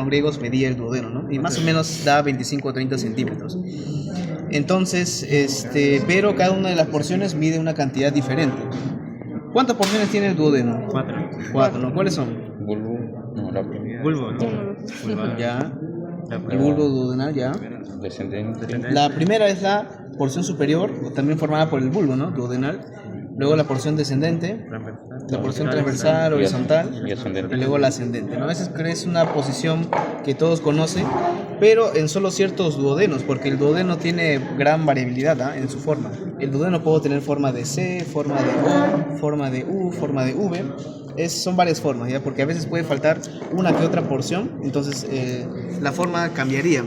los griegos medía el duodeno, ¿no? Y más o menos da 25 o 30 centímetros. Entonces, pero cada una de las porciones mide una cantidad diferente. ¿Cuántas porciones tiene el duodeno? Cuatro, ¿no? ¿Cuáles son? Bulbo, no, la primera. Bulbo, ¿no? Ya. La El bulbo duodenal, ya. Descendente. La primera es la porción superior, o también formada por el bulbo, ¿no? Duodenal. Luego la porción descendente, la porción transversal, horizontal, Y ascendente. y luego la ascendente, ¿no? Esa es una posición que todos conocen, pero en solo ciertos duodenos, porque el duodeno tiene gran variabilidad, ¿ah? En su forma. El duodeno puede tener forma de C, forma de O, forma de U, forma de V. Son varias formas, ¿ya? Porque a veces puede faltar una que otra porción, entonces la forma cambiaría.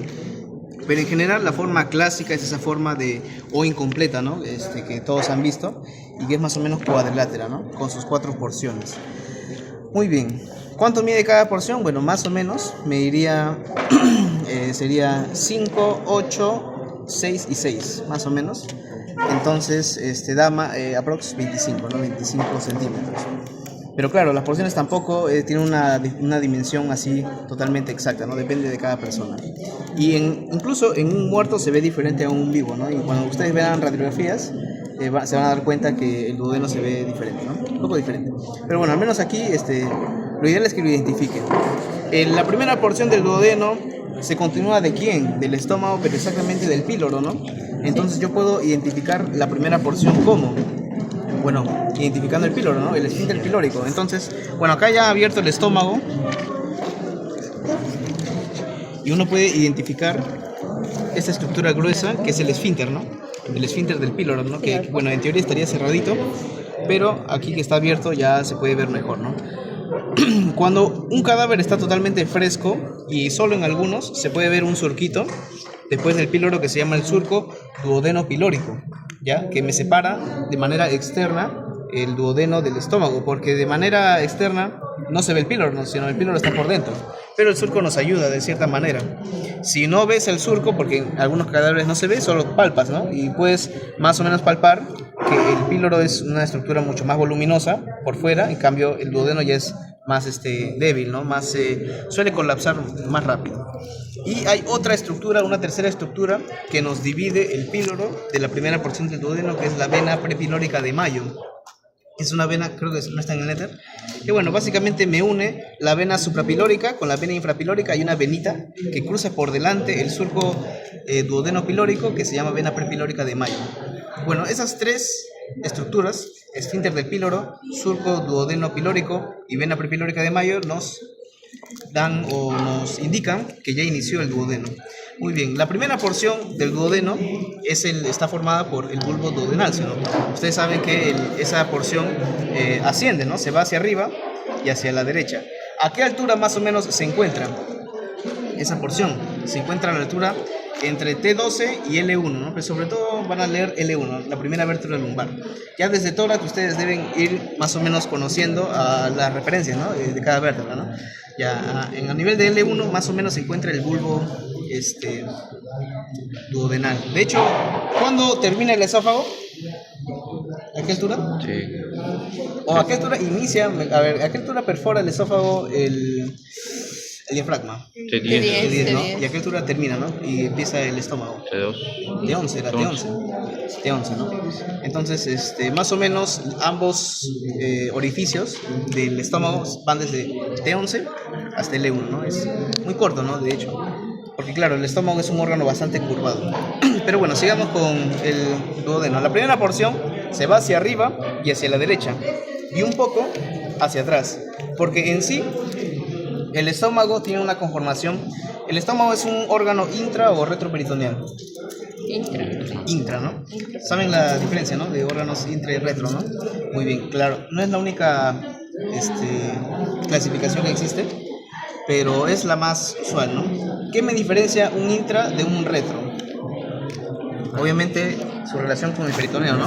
Pero en general la forma clásica es esa forma de O incompleta, ¿no? Que todos han visto y que es más o menos cuadrilátera, ¿no? Con sus 4 porciones. Muy bien. ¿Cuánto mide cada porción? Bueno, más o menos mediría, sería 5, 8, 6 y 6, más o menos. Entonces, da aprox 25, ¿no? 25 centímetros. Pero claro, las porciones tampoco tienen una dimensión así totalmente exacta, ¿no? Depende de cada persona. Y incluso en un muerto se ve diferente a un vivo, ¿no? Y cuando ustedes vean radiografías, se van a dar cuenta que el duodeno se ve diferente, ¿no? Un poco diferente. Pero bueno, al menos aquí lo ideal es que lo identifiquen. La primera porción del duodeno se continúa ¿de quién? Del estómago, pero exactamente del píloro, ¿no? Entonces yo puedo identificar la primera porción como... Bueno, identificando el píloro, ¿no? El esfínter pilórico. Entonces, bueno, acá ya ha abierto el estómago y uno puede identificar esta estructura gruesa que es el esfínter, ¿no? El esfínter del píloro, ¿no? Que, bueno, en teoría estaría cerradito, pero aquí que está abierto ya se puede ver mejor, ¿no? Cuando un cadáver está totalmente fresco y solo en algunos se puede ver un surquito después del píloro que se llama el surco duodeno-pilórico, ¿ya? Que me separa de manera externa el duodeno del estómago, porque de manera externa no se ve el píloro, ¿no? Sino el píloro está por dentro, pero el surco nos ayuda de cierta manera. Si no ves el surco, porque en algunos cadáveres no se ve, solo palpas, ¿no? Y puedes más o menos palpar que el píloro es una estructura mucho más voluminosa por fuera, en cambio el duodeno ya es más débil, ¿no? Más suele colapsar más rápido. Y hay otra estructura, una tercera estructura que nos divide el píloro de la primera porción del duodeno, que es la vena prepilórica de Mayo. Es una vena, creo que no está en el éter, que bueno, básicamente me une la vena suprapilórica con la vena infrapilórica. Hay una venita que cruza por delante el surco duodeno pilórico que se llama vena prepilórica de Mayo. Bueno, esas tres estructuras, esfínter del píloro, surco duodeno pilórico y vena prepilórica de Mayo, nos dan o nos indican que ya inició el duodeno. Muy bien, la primera porción del duodeno está formada por el bulbo duodenal, ¿no? Ustedes saben que esa porción asciende, ¿no? Se va hacia arriba y hacia la derecha. ¿A qué altura más o menos se encuentra esa porción? Se encuentra a la altura entre T12 y L1, ¿no? Pero sobre todo van a leer L1, la primera vértebra lumbar. Ya desde tórax ustedes deben ir más o menos conociendo las referencias, ¿no? De cada vértebra, ¿no? Ya a nivel de L1 más o menos se encuentra el bulbo duodenal. De hecho, ¿cuándo termina el esófago? ¿A qué altura? Sí. ¿O a qué altura inicia? A ver, ¿a qué altura perfora el esófago el diafragma? T10. T10, ¿no? ¿Y a qué altura termina, no? Y empieza el estómago. T2. T11, era T11. T11, ¿no? Entonces, más o menos ambos orificios del estómago van desde T11 hasta el E1, ¿no? Es muy corto, ¿no? De hecho. Porque claro, el estómago es un órgano bastante curvado. Pero bueno, sigamos con el duodeno. La primera porción se va hacia arriba y hacia la derecha. Y un poco hacia atrás. Porque en sí, el estómago tiene una conformación. El estómago es un órgano intra o retroperitoneal. Intra, ¿no? ¿Saben la diferencia, no? De órganos intra y retro, ¿no? Muy bien, claro. No es la única clasificación que existe, pero es la más usual, ¿no? ¿Qué me diferencia un intra de un retro? Obviamente su relación con el peritoneo, ¿no?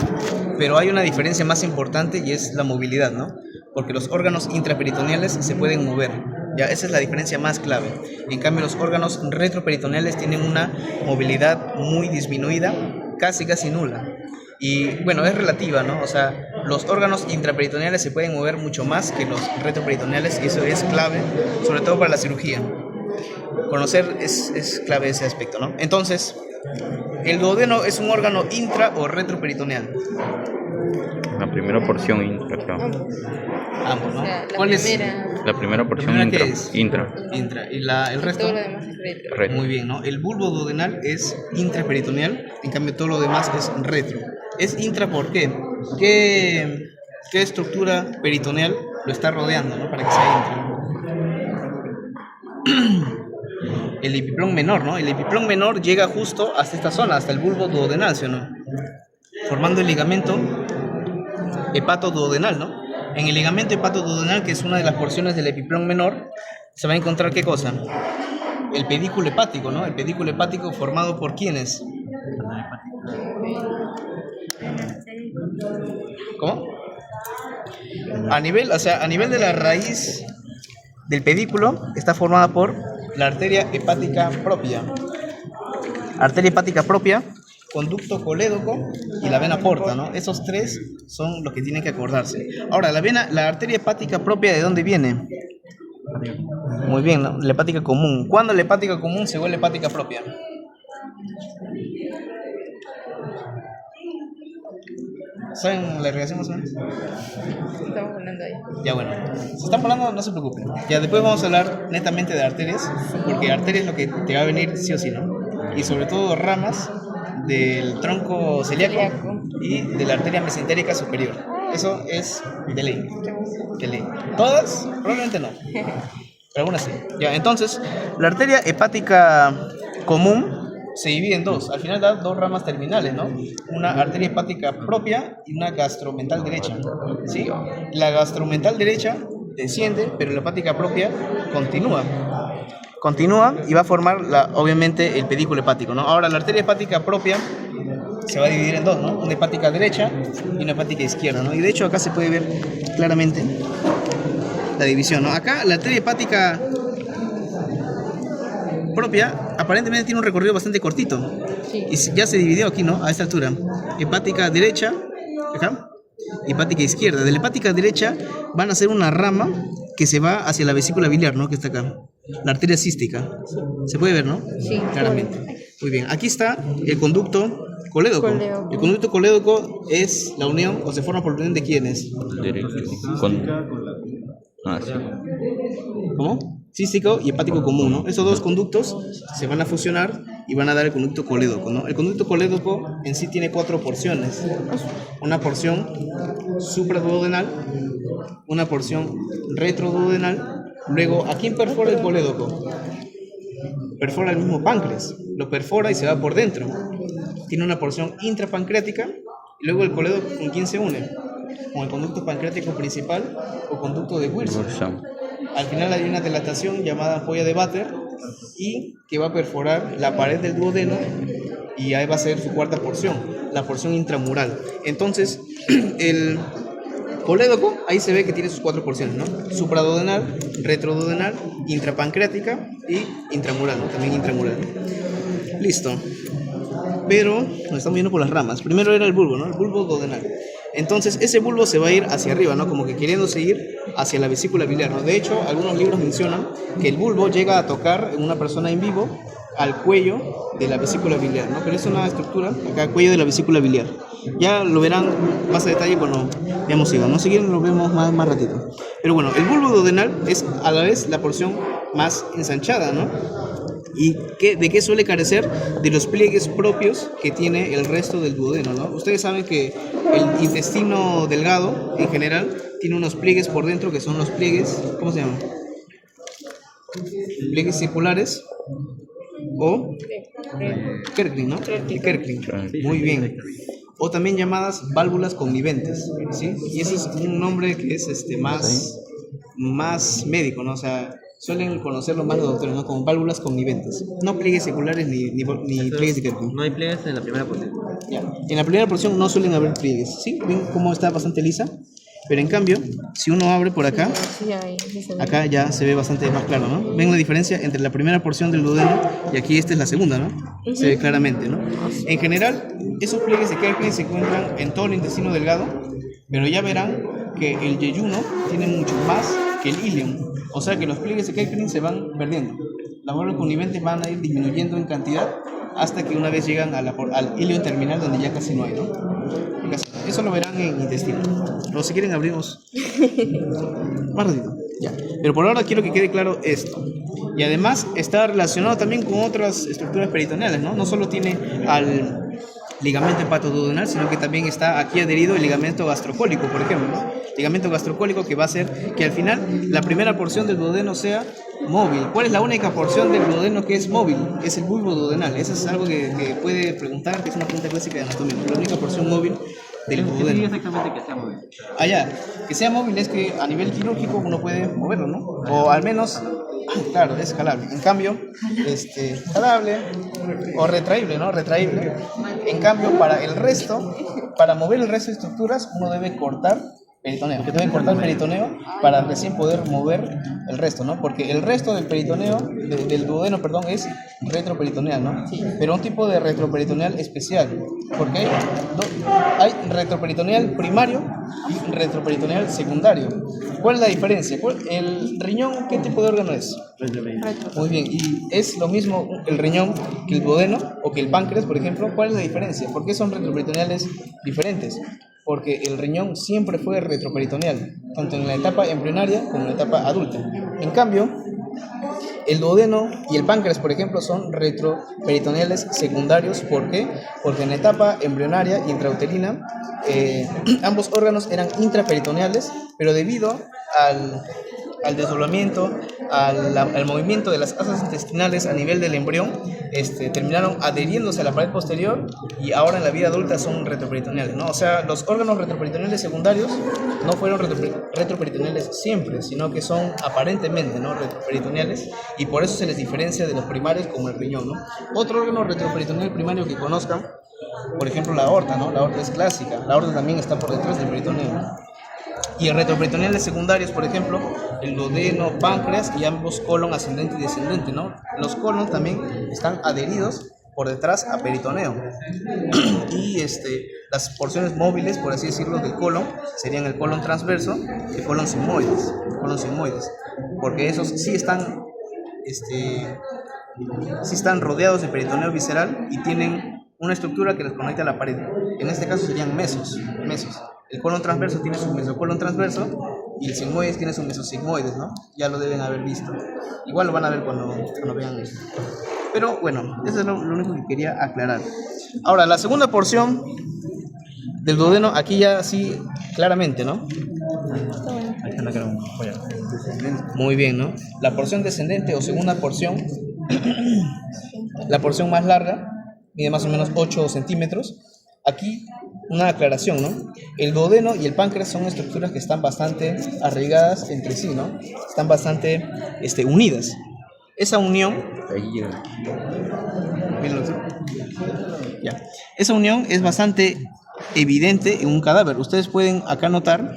Pero hay una diferencia más importante y es la movilidad, ¿no? Porque los órganos intraperitoneales se pueden mover. Ya, esa es la diferencia más clave. En cambio, los órganos retroperitoneales tienen una movilidad muy disminuida, casi nula. Y bueno, es relativa, ¿no? O sea, los órganos intraperitoneales se pueden mover mucho más que los retroperitoneales y eso es clave, sobre todo para la cirugía. Conocer es clave ese aspecto, ¿no? Entonces, el duodeno es un órgano intra o retroperitoneal. La primera porción intra, claro. Ambos, ¿no? O sea, ¿Cuál es? La primera porción primera intra. qué es? Intra. Intra. ¿Y el resto? Todo lo demás es retro. Retro. Muy bien, ¿no? El bulbo duodenal es intraperitoneal, en cambio todo lo demás es retro. Es intra ¿por qué? ¿Qué estructura peritoneal lo está rodeando, ¿no? Para que sea intra. El epiplón menor, ¿no? El epiplón menor llega justo hasta esta zona, hasta el bulbo duodenal, ¿sí o no? Formando el ligamento hepatoduodenal, ¿no? En el ligamento hepatoduodenal, que es una de las porciones del epiplón menor, se va a encontrar ¿qué cosa? El pedículo hepático, ¿no? El pedículo hepático formado por ¿quiénes? ¿Cómo? A nivel de la raíz del pedículo está formada por la arteria hepática propia. Arteria hepática propia, conducto colédoco y la vena porta, ¿no? Esos tres son los que tienen que acordarse. Ahora, la arteria hepática propia, ¿de dónde viene? Muy bien, ¿no? La hepática común. ¿Cuándo la hepática común se vuelve hepática propia? ¿Saben la irrigación más o menos? Estamos hablando ahí. Ya bueno, si están hablando no se preocupen. Ya después vamos a hablar netamente de arterias, porque arterias es lo que te va a venir sí o sí, ¿no? Y sobre todo ramas del tronco celíaco y de la arteria mesentérica superior. Eso es de ley. De ley. ¿Todas? Probablemente no. Pero algunas sí. Ya, entonces, la arteria hepática común se divide en dos. Al final da dos ramas terminales, ¿no? Una arteria hepática propia y una gastromental derecha. ¿Sí? La gastromental derecha desciende, pero la hepática propia continúa. Continúa y va a formar, obviamente, el pedículo hepático, ¿no? Ahora, la arteria hepática propia se va a dividir en dos, ¿no? Una hepática derecha y una hepática izquierda, ¿no? Y de hecho acá se puede ver claramente la división, ¿no? Acá la arteria hepática propia aparentemente tiene un recorrido bastante cortito. Sí. Y ya se dividió aquí, ¿no? A esta altura. Hepática derecha, acá, y hepática izquierda. De la hepática derecha van a hacer una rama que se va hacia la vesícula biliar, ¿no? Que está acá. La arteria cística. Se puede ver, ¿no? Sí. Claramente. Muy bien. Aquí está el conducto colédoco. Colédoco. El conducto colédoco es la unión, o se forma por la unión de quiénes. Derecho. Con... Ah, sí. ¿Cómo? Cístico y hepático común, ¿no? Esos dos conductos se van a fusionar y van a dar el conducto colédoco, ¿no? El conducto colédoco en sí tiene 4 porciones. Una porción supraduodenal, una porción retroduodenal. Luego, ¿a quién perfora el colédoco? Perfora el mismo páncreas. Lo perfora y se va por dentro. Tiene una porción intrapancreática. Y luego el colédoco, ¿con quién se une? Con el conducto pancreático principal o conducto de Wilson. Al final hay una dilatación llamada ampolla de Vater y que va a perforar la pared del duodeno y ahí va a ser su cuarta porción, la porción intramural. Entonces, el colédoco, ahí se ve que tiene sus 4 porciones, ¿no? Supraduodenal, retroduodenal, intrapancreática y intramural, ¿no? También intramural. Listo. Pero nos estamos yendo por las ramas. Primero era el bulbo, ¿no? El bulbo duodenal. Entonces, ese bulbo se va a ir hacia arriba, ¿no? Como que queriéndose ir hacia la vesícula biliar, ¿no? De hecho, algunos libros mencionan que el bulbo llega a tocar en una persona en vivo al cuello de la vesícula biliar, ¿no? Pero es una estructura, acá, cuello de la vesícula biliar. Ya lo verán más a detalle cuando veamos sigo, ¿no? Si quieren lo vemos más ratito. Pero bueno, el bulbo duodenal es a la vez la porción más ensanchada, ¿no? ¿Y de qué suele carecer? De los pliegues propios que tiene el resto del duodeno, ¿no? Ustedes saben que el intestino delgado, en general, tiene unos pliegues por dentro que son los pliegues, ¿cómo se llaman? Pliegues circulares o Kerkring, ¿no? El Kerkring. Muy bien. O también llamadas válvulas conniventes, ¿sí? Y ese es un nombre que es más médico, ¿no? O sea, suelen conocerlo más los doctores, ¿no? Como válvulas conniventes. No pliegues seculares ni pliegues de Kerkring. No hay pliegues en la primera porción. Ya. En la primera porción no suelen haber pliegues, ¿sí? ¿Ven cómo está bastante lisa? Pero en cambio, si uno abre por acá, Sí, ahí, sí se ve. acá ya se ve bastante más claro, ¿no? ¿Ven la diferencia entre la primera porción del duodeno y aquí esta es la segunda, ¿no? Se ve claramente, ¿no? En general, esos pliegues de Kerkring se encuentran en todo el intestino delgado, pero ya verán que el yeyuno tiene mucho más que el ilium. O sea que los pliegues de Kerkring se van perdiendo. las válvulas coniventes van a ir disminuyendo en cantidad hasta que una vez llegan al hilio terminal donde ya casi no hay, ¿no? Eso lo verán en intestino. O si quieren abrimos más ratito. Ya. Pero por ahora quiero que quede claro esto. Y además está relacionado también con otras estructuras peritoneales, ¿no? No solo tiene al ligamento hepatoduodenal, sino que también está aquí adherido el ligamento gastrocólico, por ejemplo, ¿no? Ligamento gastrocólico que va a hacer que al final la primera porción del duodeno sea móvil. ¿Cuál es la única porción del duodeno que es móvil? Es el bulbo duodenal. Eso es algo que puede preguntar, que es una pregunta clásica de anatomía. La única porción móvil del duodeno. ¿Qué exactamente que sea móvil? Ya, que sea móvil es que a nivel quirúrgico uno puede moverlo, ¿no? O al menos, claro, es jalable. En cambio, jalable o retraíble, ¿no? Retraíble. En cambio, para mover el resto de estructuras, uno debe cortar peritoneo. Que debe cortar peritoneo para recién poder mover el resto, ¿no? Porque el resto del peritoneo, del duodeno, perdón, es retroperitoneal, ¿no? Pero un tipo de retroperitoneal especial. Porque hay retroperitoneal primario y retroperitoneal secundario. ¿Cuál es la diferencia? ¿El riñón qué tipo de órgano es? Muy bien, y es lo mismo el riñón que el duodeno o que el páncreas, por ejemplo. ¿Cuál es la diferencia? ¿Por qué son retroperitoneales diferentes? Porque el riñón siempre fue retroperitoneal, tanto en la etapa embrionaria como en la etapa adulta. En cambio, el duodeno y el páncreas, por ejemplo, son retroperitoneales secundarios. ¿Por qué? Porque en la etapa embrionaria y intrauterina, ambos órganos eran intraperitoneales, pero debido al desdoblamiento, al movimiento de las asas intestinales a nivel del embrión, terminaron adheriéndose a la pared posterior y ahora en la vida adulta son retroperitoneales, ¿no? O sea, los órganos retroperitoneales secundarios no fueron retroperitoneales siempre, sino que son aparentemente, ¿no?, retroperitoneales, y por eso se les diferencia de los primarios como el riñón, ¿no? Otro órgano retroperitoneal primario que conozcan, por ejemplo, la aorta, ¿no? La aorta es clásica, la aorta también está por detrás del peritoneo, ¿no? Y el retroperitoneales secundarios, por ejemplo, el duodeno, páncreas y ambos colon ascendente y descendente, ¿no? Los colon también están adheridos por detrás a peritoneo. Y las porciones móviles, por así decirlo, del colon serían el colon transverso y colon sigmoides, porque esos sí están rodeados de peritoneo visceral y tienen una estructura que los conecta a la pared. En este caso serían mesos. El colon transverso tiene su mesocolon transverso y el sigmoides tiene su mesosigmoides, ¿no? Ya lo deben haber visto. Igual lo van a ver cuando vean esto. Pero bueno, eso es lo único que quería aclarar. Ahora, la segunda porción del duodeno, aquí ya sí, claramente, ¿no? Muy bien, ¿no? La porción descendente o segunda porción, la porción más larga, mide más o menos 8 centímetros. Aquí una aclaración, ¿no? El duodeno y el páncreas son estructuras que están bastante arraigadas entre sí, ¿no? Están bastante unidas. Esa unión... Ya. Esa unión es bastante evidente en un cadáver. Ustedes pueden acá notar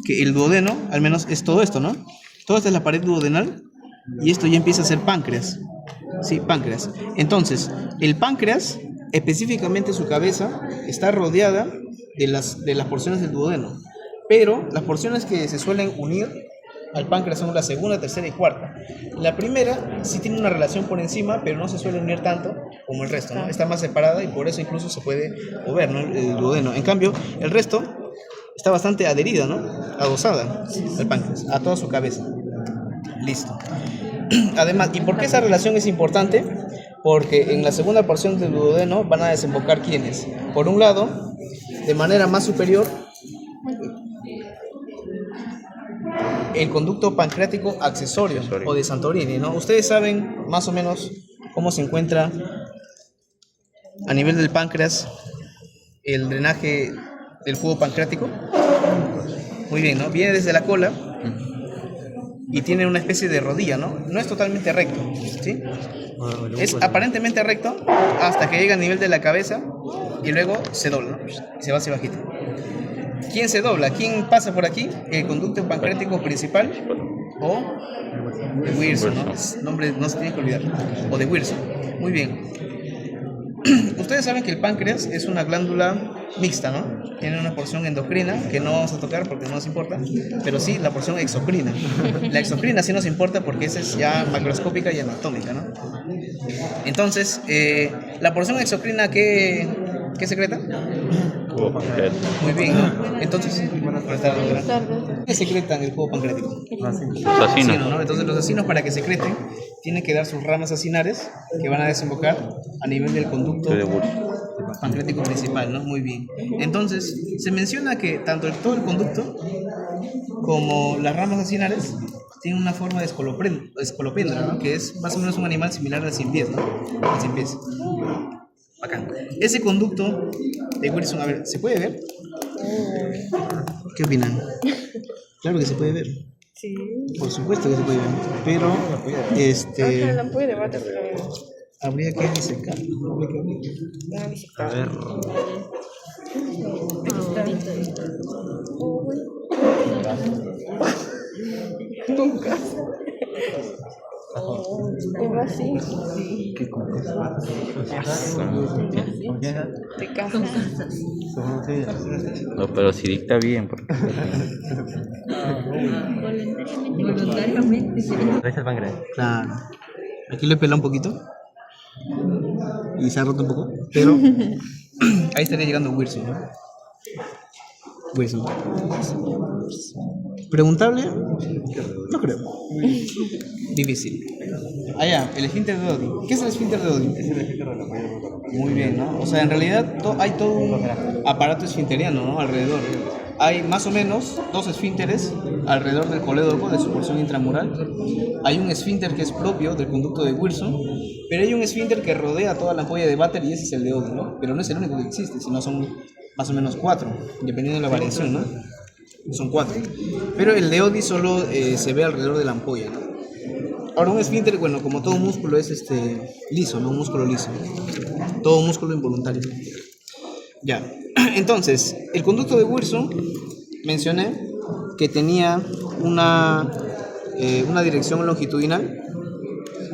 que el duodeno, al menos es todo esto, ¿no? Todo esto es la pared duodenal y esto ya empieza a ser páncreas. Sí, páncreas. Entonces, el páncreas, específicamente su cabeza, está rodeada de las porciones del duodeno, pero las porciones que se suelen unir al páncreas son la segunda, tercera y cuarta. La primera sí tiene una relación por encima, pero no se suele unir tanto como el resto, ¿no? Está más separada y por eso incluso se puede mover, ¿no?, el duodeno. En cambio, el resto está bastante adherida, ¿no?, adosada al páncreas, a toda su cabeza. Listo. Además, ¿y por qué esa relación es importante? Porque en la segunda porción del duodeno van a desembocar ¿quiénes? Por un lado, de manera más superior, el conducto pancreático accesorio o de Santorini, ¿no? Ustedes saben más o menos cómo se encuentra a nivel del páncreas el drenaje del cubo pancreático. Muy bien, ¿no? Viene desde la cola y tiene una especie de rodilla, ¿no? No es totalmente recto, ¿sí? Es aparentemente recto hasta que llega al nivel de la cabeza y luego se dobla, ¿no? Y se va hacia bajito. ¿Quién se dobla? ¿Quién pasa por aquí? El conducto pancreático principal o de Wilson, ¿no? El nombre no se tiene que olvidar. O de Wilson. Muy bien. Ustedes saben que el páncreas es una glándula mixta, ¿no? Tiene una porción endocrina que no vamos a tocar porque no nos importa, pero sí la porción exocrina. La exocrina sí nos importa porque esa es ya macroscópica y anatómica, ¿no? Entonces, la porción exocrina, ¿qué secreta? Jugo pancreático. Muy bien, ¿no? Entonces, buenas tardes. ¿Qué secretan el jugo pancreático? Asesino. ¿No? Entonces los acinos, para que secreten, tienen que dar sus ramas acinares que van a desembocar a nivel del conducto De Wolf. pancreático principal, ¿no? Muy bien. Entonces, se menciona que tanto todo el conducto como las ramas acinares tienen una forma de escolopendra, ¿no? Que es más o menos un animal similar al cien pies, ¿no? Al cien pies. Bacán. Ese conducto de Wilson, a ver, ¿se puede ver? ¿Qué opinan? Claro que se puede ver. Sí. Por supuesto que se puede ver. Pero, Ajá, la puede debatir, pero habría que disecar. Habría que abrir. una visita. A ver. Nunca. Es así. Te casas. No, pero si dicta bien, porque Voluntariamente. ¿Ves el páncreas? Claro. Aquí le pela un poquito. Y se ha roto un poco. Pero ahí estaría llegando Wilson, ¿no? Wilson. ¿Preguntable? No creo. Difícil. Allá, el esfínter de Oddi. ¿Qué es el esfínter de Oddi? Muy bien, ¿no? O sea, en realidad hay todo un aparato esfinteriano, ¿no? Alrededor. Hay más o menos 2 esfínteres alrededor del colédoco de su porción intramural. Hay un esfínter que es propio del conducto de Wilson, pero hay un esfínter que rodea toda la ampolla de Vater y ese es el de Oddi, ¿no? Pero no es el único que existe, sino son más o menos 4, dependiendo de la variación, ¿no? Son 4. Pero el de Oddi solo se ve alrededor de la ampolla, ¿no? Ahora, un esfínter, bueno, como todo músculo es liso, ¿no? Un músculo liso. Todo músculo involuntario. Ya. Entonces, el conducto de Wilson, mencioné que tenía una dirección longitudinal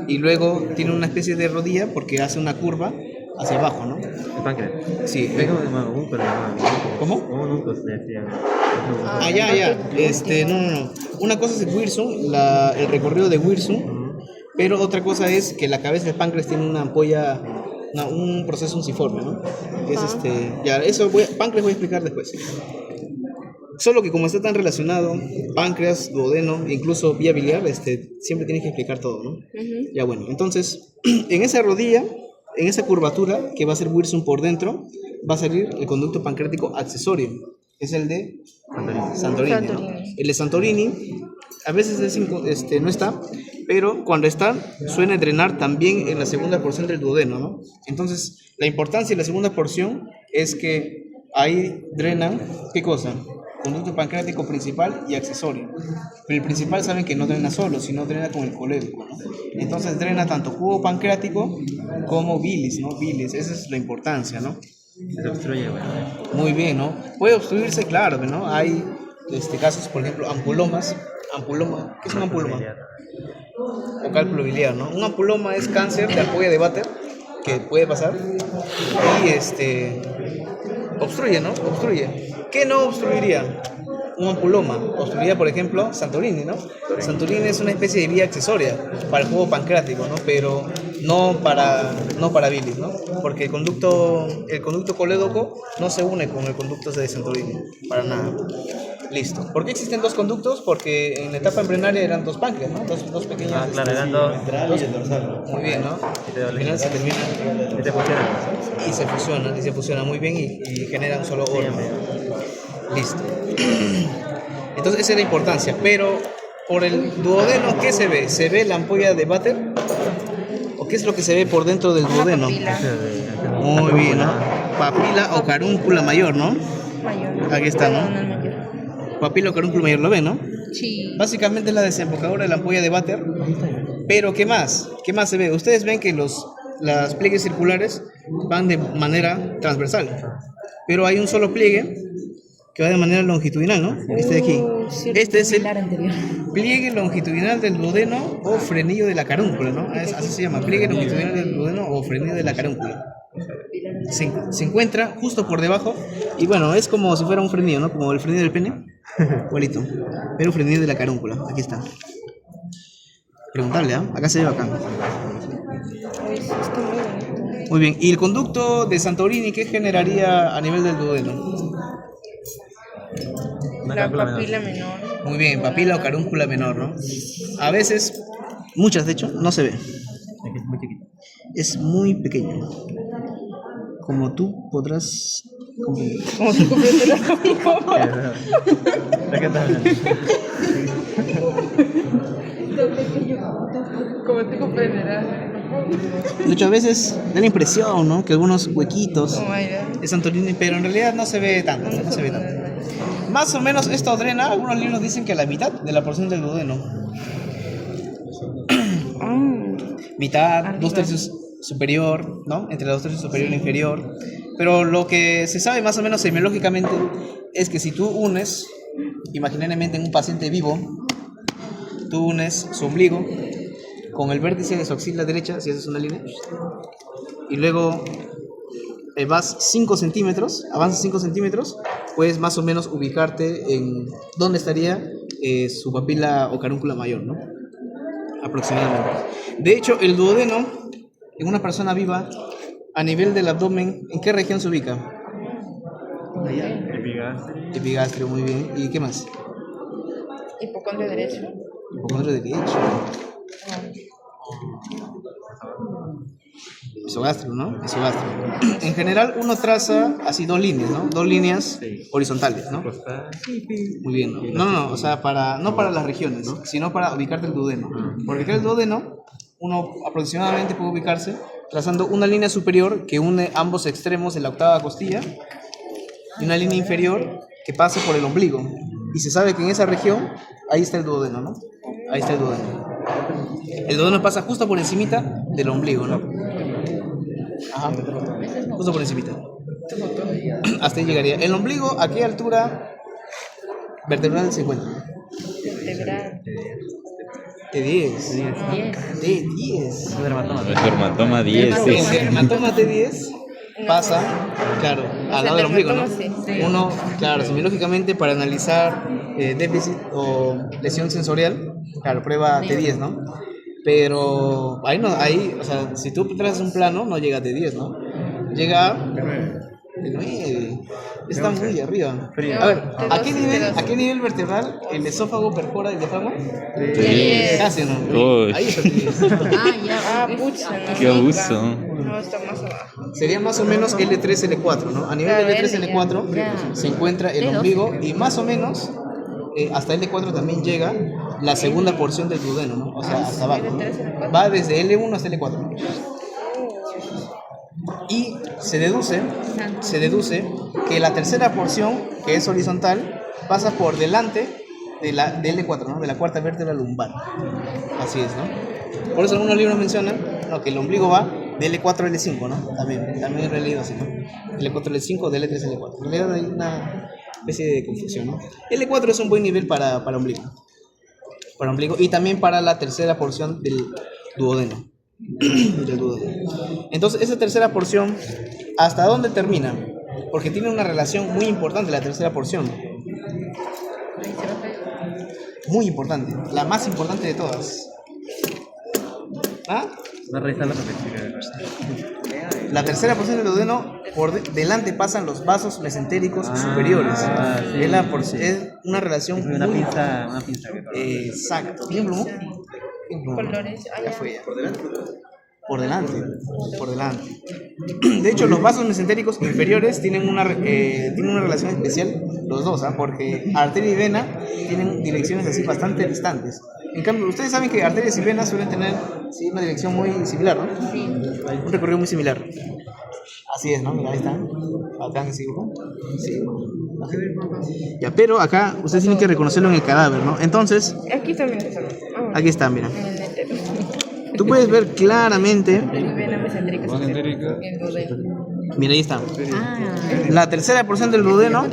y luego tiene una especie de rodilla porque hace una curva hacia abajo, ¿no? El páncreas. Sí. Es como un pero ¿Cómo? como nunca se decía. Ya. No. Una cosa es Wilson, el recorrido de Wilson, pero otra cosa es que la cabeza del páncreas tiene una ampolla, un proceso unciforme, ¿no? Es ya, eso páncreas voy a explicar después. Solo que como está tan relacionado, páncreas, duodeno, incluso vía biliar, siempre tienes que explicar todo, ¿no? Ya bueno, entonces, en esa rodilla, en esa curvatura que va a ser Wilson por dentro, va a salir el conducto pancreático accesorio. Es el de Santorini, ¿no? El de Santorini a veces no está, pero cuando está suele drenar también en la segunda porción del duodeno, ¿no? Entonces, la importancia de la segunda porción es que ahí drenan, ¿qué cosa? Conducto pancreático principal y accesorio. Pero el principal saben que no drena solo, sino drena con el colédoco, ¿no? Entonces drena tanto jugo pancreático como bilis, ¿no? Bilis, esa es la importancia, ¿no? Se obstruye, bueno. Muy bien, ¿no? Puede obstruirse, claro, ¿no? Hay casos, por ejemplo, ampulomas. ¿Qué es un ampuloma? O cálculo biliar, ¿no? Un ampuloma es cáncer de ampolla de Vater, que puede pasar, y obstruye, ¿no? Obstruye. ¿Qué no obstruiría? Un ampuloma. Obstruiría, por ejemplo, Santorini, ¿no? Santorini es una especie de vía accesoria para el jugo pancreático, ¿no? Pero no para bilis, ¿no? Porque el conducto colédoco no se une con el conducto de Santorini, para nada. Listo. ¿Por qué existen 2 conductos? Porque en la etapa embrionaria eran 2 páncreas, ¿no? Dos pequeñas. Claro, eran dos. Muy bien, ¿no? Al final se termina Y te funciona. y se fusiona muy bien y generan un solo órgano. Listo. Entonces esa es la importancia. Pero por el duodeno, ¿qué se ve? ¿Se ve la ampolla de Vater? ¿O qué es lo que se ve por dentro del duodeno? Muy bien, ¿no? Papila o carúncula mayor, ¿no? Mayor. Aquí está, ¿no? No, mayor. Papila o carúncula mayor, ¿lo ven, no? Sí. Básicamente es la desembocadura de la ampolla de Vater. Pero ¿qué más? ¿Qué más se ve? Ustedes ven que las pliegues circulares van de manera transversal. Pero hay un solo pliegue que va de manera longitudinal, ¿no? Este de aquí. Este es el pliegue longitudinal del duodeno o frenillo de la carúncula, ¿no? Así se llama, pliegue longitudinal del duodeno o frenillo de la carúncula. Se encuentra justo por debajo Y bueno, es como si fuera un frenillo, ¿no? Como el frenillo del pene. Igualito. Pero un frenillo de la carúncula. Aquí está. Preguntable, ¿ah? Acá se ve bacán. Uy, sí, está muy bonito. Muy bien. ¿Y el conducto de Santorini qué generaría a nivel del duodeno? Una La cápsula papila menor. menor. Muy bien, papila o carúncula menor, ¿no? A veces, muchas de hecho, no se ve. Es que es muy chiquito. Es muy pequeño. Como tú podrás comprender. Como si comprenderás conmigo. ¿De qué estás hablando? Como tú comprenderás. De hecho, a veces da la impresión, ¿no? Que algunos huequitos Oh my god. de Santorini, pero en realidad no se ve tanto, no se ve tanto. Más o menos esto drena, algunos libros dicen que la mitad de la porción del duodeno. Mitad, Arriba. 2/3 superior, ¿no? Entre los 2/3 superior e inferior. Pero lo que se sabe más o menos semiológicamente es que si tú unes, imaginariamente en un paciente vivo, tú unes su ombligo con el vértice de su axila derecha, si haces una línea, y luego vas 5 centímetros, avanzas 5 centímetros, puedes más o menos ubicarte en dónde estaría su papila o carúncula mayor, ¿no? Aproximadamente. De hecho, el duodeno en una persona viva, a nivel del abdomen, ¿en qué región se ubica? Epigastrio. Epigastrio, muy bien. ¿Y qué más? Hipocondrio derecho. Hipocondrio derecho. Esogastrio, ¿no? Esogastrio. En general, uno traza así dos líneas, ¿no? Dos líneas Sí. horizontales, ¿no? Costal. Muy bien. No, o sea, no para las regiones, sino para ubicarte el duodeno. Para ubicar el duodeno, uno aproximadamente puede ubicarse trazando una línea superior que une ambos extremos de la octava costilla y una línea inferior que pase por el ombligo. Y se sabe que en esa región, ahí está el duodeno, ¿no? Ahí está el duodeno. El duodeno pasa justo por encimita del ombligo, ¿no? Ajá. Justo por encimita. Hasta ahí llegaría. El ombligo, ¿a qué altura vertebral se encuentra? Vertebral. T10. 10. T10. Un dermatoma. El dermatoma 10, sí. El dermatoma T10 pasa, claro, al lado del ombligo, ¿no? Sí. Uno, claro, semiológicamente para analizar déficit o lesión sensorial, claro, prueba T10, ¿no? Pero ahí, o sea, si tú trazas un plano, no llega a T10, ¿no? Llega a T9. Está muy arriba. Frío. A ver, T2, ¿a qué nivel vertebral el esófago perfora el diafragma? Sí. Casi, ¿no? Uy. Ahí está T10. Ah, ya. Ah, pucha. No, Qué abuso. No, está más abajo. Sería más o menos L3, L4, ¿no? A nivel Claro, de L3, L, L4 ya. se encuentra el L2. ombligo y más o menos hasta L4 también llega la segunda porción del duodeno, ¿no? O sea, hasta abajo, ¿no? L3, L4. Va desde L1 hasta L4. Y se deduce que la tercera porción, que es horizontal, pasa por delante de L4, ¿no? De la cuarta vértebra lumbar. Así es, ¿no? Por eso algunos libros mencionan que el ombligo va de L4 a L5, ¿no? También he leído así, ¿no? L4 a L5, de L3 a L4. En realidad hay una especie de confusión, ¿no? L4 es un buen nivel para ombligo. Para ombligo y también para la tercera porción del duodeno. Entonces, esa tercera porción, ¿hasta dónde termina? Porque tiene una relación muy importante la tercera porción. Muy importante, la más importante de todas. ¿Ah? Va a revisar la papel. La tercera porción del duodeno, delante pasan los vasos mesentéricos superiores. Sí. Es una relación Una muy pinza que exacto. ¿Tiene plumón? Colores. Ah, Ya ya. fue ya. Por delante. De hecho, los vasos mesentéricos inferiores tienen una relación especial, los dos, porque arteria y vena tienen direcciones así bastante distantes. En cambio, ustedes saben que arterias y venas suelen tener una dirección muy similar, ¿no? Sí. Un recorrido muy similar. Así es, ¿no? Mira, ahí está. Acá sí, ¿no? Sí. Ya, pero acá ustedes tienen que reconocerlo en el cadáver, ¿no? Entonces, Aquí también está. Ah, aquí está, mira. en el nétero. Tú puedes ver claramente Vena mesentérica superior. El duodeno. Mira, ahí está. Ah, La tercera porción del duodeno.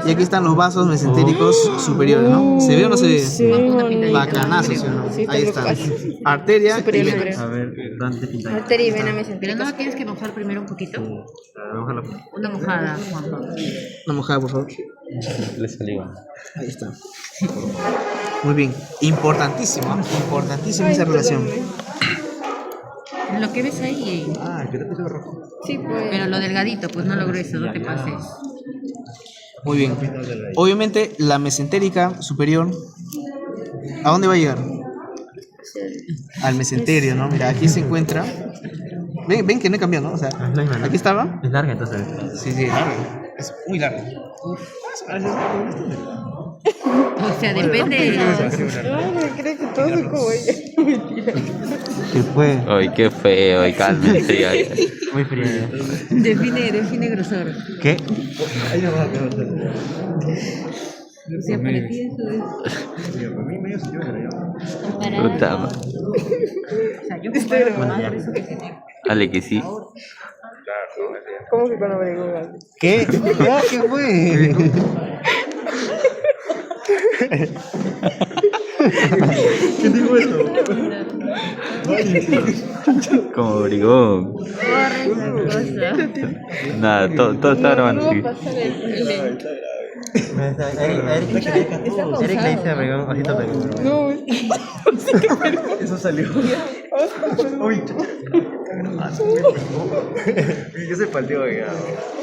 Y aquí están los vasos mesentéricos superiores, ¿no? ¿Se ve o no se ve? sí, bonito. Bacanazo, ¿sí o no? Sí, está Ahí está. locazo. Arteria y Superior, vena. superior. A ver, ¿dónde pinta? Arteria y vena Pero mesentérica. no lo tienes que mojar primero un poquito. Vamos a la Una mojada, Juan Pablo. Una mojada, por favor. Le salió. Ahí está. Muy bien. Importantísimo, ¿ah? Importantísima esa relación. Lo que ves ahí, Ah, el que te puso rojo. Sí, pues. pero lo delgadito, pues no lo grueso, no te pases. Muy bien. Obviamente, la mesentérica superior, ¿a dónde va a llegar? Al mesenterio, ¿no? Mira, aquí se encuentra. Ven que no he cambiado, ¿no? O sea, No hay mano. aquí estaba. Es larga entonces. Sí, sí, largo. Es muy largo. O sea, depende. Ay, creo que todos son como ella. ¿Qué fue? Ay, qué feo, ay, cálmense. Ya, ya. Muy fría. Define grosor. ¿Qué? O sea, para ti eso es. Puta ma- O sea, yo comparo con más grueso que tiene. Dale que sí. ¿Cómo que con abrigo? ¿Qué? Ah, ¿qué fue? ¿Qué dijo eso? Como brigón. Nada, todo está grabando. Sí. Eric le dice a Bregón, osito Bregón. No, Eso salió. Uy. ¿Qué se partió ya?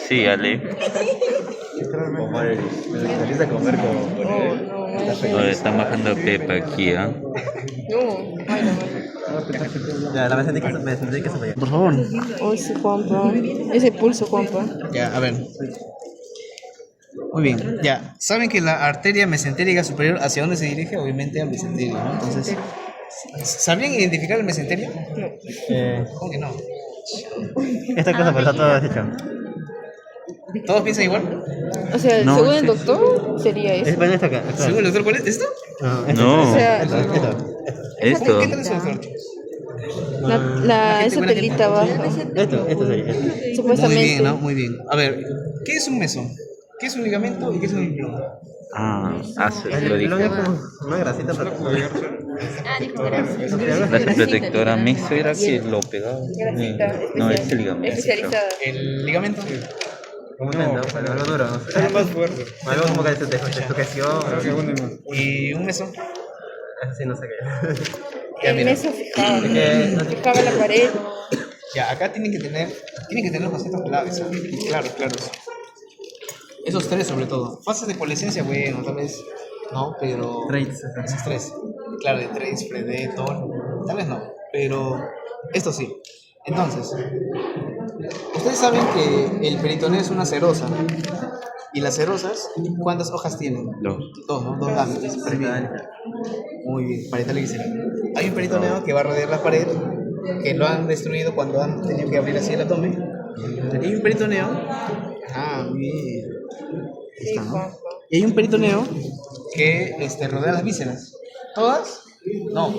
Sí, Ale. Me salís a comer como Ahora están bajando Pepa aquí, ¿ah? no. Ay, no. Ya, la me sentí que se me Por favor. Oh, sí, Juanpa. Ese pulso, Juanpa. Ya, a ver. Muy bien, ya. ¿Saben que la arteria mesentérica superior hacia dónde se dirige? Obviamente al mesenterio, ¿no? Entonces, ¿sabían identificar el mesenterio? ¿Cómo que no? Esta cosa por eso todo deshecho. ¿Todos piensan igual? O sea, No, según el sí. doctor, sería Es eso. bueno esto acá. ¿Según el doctor cuál es? ¿Esto? No. O sea, Esto. ¿Qué tal es el doctor? esa telita baja. Esto sería. Muy bien, Supuestamente. ¿no? Muy bien. A ver, ¿qué es un meso? ¿Qué es un ligamento y qué es un implón? Lo dijo. Es como una grasita para La protectora meso era que lo pegaba. No, es el ligamento. Especializada. El ligamento. algo duro. Algo más fuerte. Algo como que te sujeción. Y un meso. Eso sí, no sé qué. Ya, El mira. meso fijaba. que- Fijaba la pared. Ya, acá tienen que tener los conceptos claves. ¿Ah? Claro, claro. Esos tres sobre todo. Fases de coalescencia, bueno, tal vez no, pero... Traits. Esos tres. Claro, de Trace, Fredé, Thor, tal vez no, pero esto sí. Entonces, ustedes saben que el peritoneo es una serosa, ¿no? Y las serosas, ¿cuántas hojas tienen? Dos, ¿no? Dos láminas. Muy bien, parietal y visceral. Hay un peritoneo que va a rodear la pared, que lo han destruido cuando han tenido que abrir así el abdomen. Y hay un peritoneo. Ah, muy bien. Ahí está, ¿no? Y hay un peritoneo que rodea las vísceras. ¿Todas? No,